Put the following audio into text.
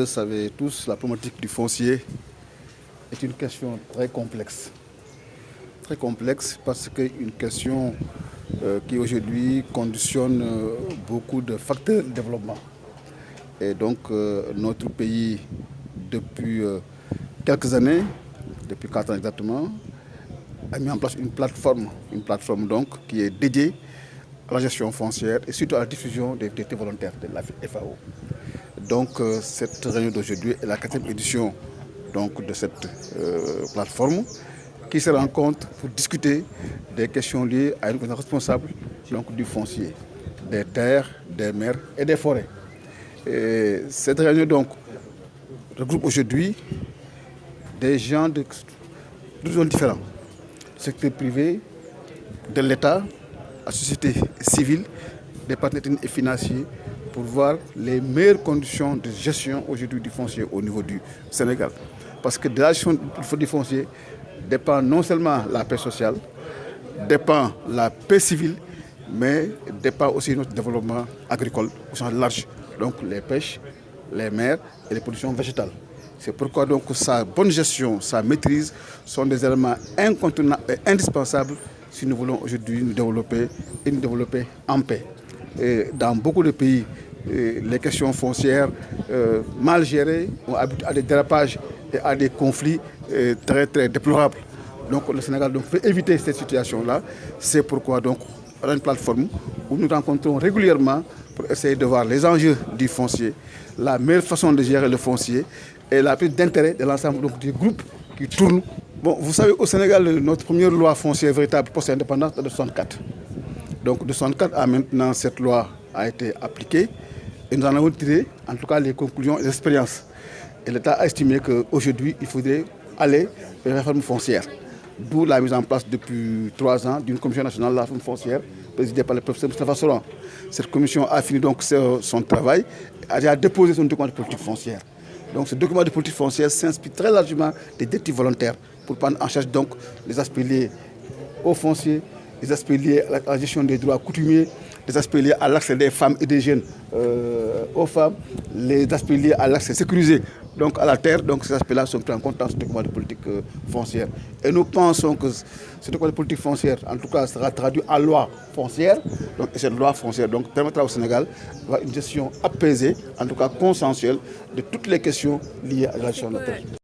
le savez tous, la problématique du foncier est une question très complexe. Très complexe parce que une question qui aujourd'hui conditionne beaucoup de facteurs de développement. Et donc notre pays, depuis quelques années, depuis 4 ans exactement, a mis en place une plateforme donc qui est dédiée à la gestion foncière et surtout à la diffusion des traités volontaires de la FAO. Donc cette réunion d'aujourd'hui est la 4e édition donc, de cette plateforme qui se rencontre pour discuter des questions liées à une gouvernance responsable donc, du foncier, des terres, des mers et des forêts. Et cette réunion donc regroupe aujourd'hui des gens de zones différentes, du secteur privé, de l'État, la société civile, des partenaires techniques et financiers pour voir les meilleures conditions de gestion aujourd'hui du foncier au niveau du Sénégal. Parce que de la gestion du foncier dépend non seulement la paix sociale, dépend la paix civile, mais dépend aussi notre développement agricole au sens large. Donc les pêches, les mers et les productions végétales. C'est pourquoi donc sa bonne gestion, sa maîtrise sont des éléments incontournables et indispensables si nous voulons aujourd'hui nous développer en paix. Et dans beaucoup de pays, les questions foncières mal gérées ont abouti à des dérapages et à des conflits très très déplorables. Donc le Sénégal donc, veut éviter cette situation-là. C'est pourquoi donc on a une plateforme où nous rencontrons régulièrement pour essayer de voir les enjeux du foncier, la meilleure façon de gérer le foncier et la prise d'intérêt de l'ensemble des groupes qui tournent. Bon, vous savez, au Sénégal, notre première loi foncière véritable post-indépendance date de 1964. Donc de 1964 à maintenant, cette loi a été appliquée et nous en avons tiré en tout cas les conclusions et les expériences. Et l'État a estimé qu'aujourd'hui, il faudrait aller vers une réforme foncière. D'où la mise en place depuis 3 ans d'une commission nationale de la réforme foncière présidée par le professeur Moustapha Soran. Cette commission a fini donc son travail et a déposé son document de politique foncière. Donc ce document de politique foncière s'inspire très largement des directives volontaires pour prendre en charge donc les aspects liés au foncier, les aspects liés à la gestion des droits coutumiers, les aspects liés à l'accès des femmes et des jeunes aux femmes, les aspects liés à l'accès sécurisé donc à la terre. Donc ces aspects-là sont pris en compte dans ce document de politique foncière. Et nous pensons que ce document de politique foncière, en tout cas, sera traduit en loi foncière. Donc, et cette loi foncière donc, permettra au Sénégal d'avoir une gestion apaisée, en tout cas consensuelle, de toutes les questions liées à la gestion de la terre.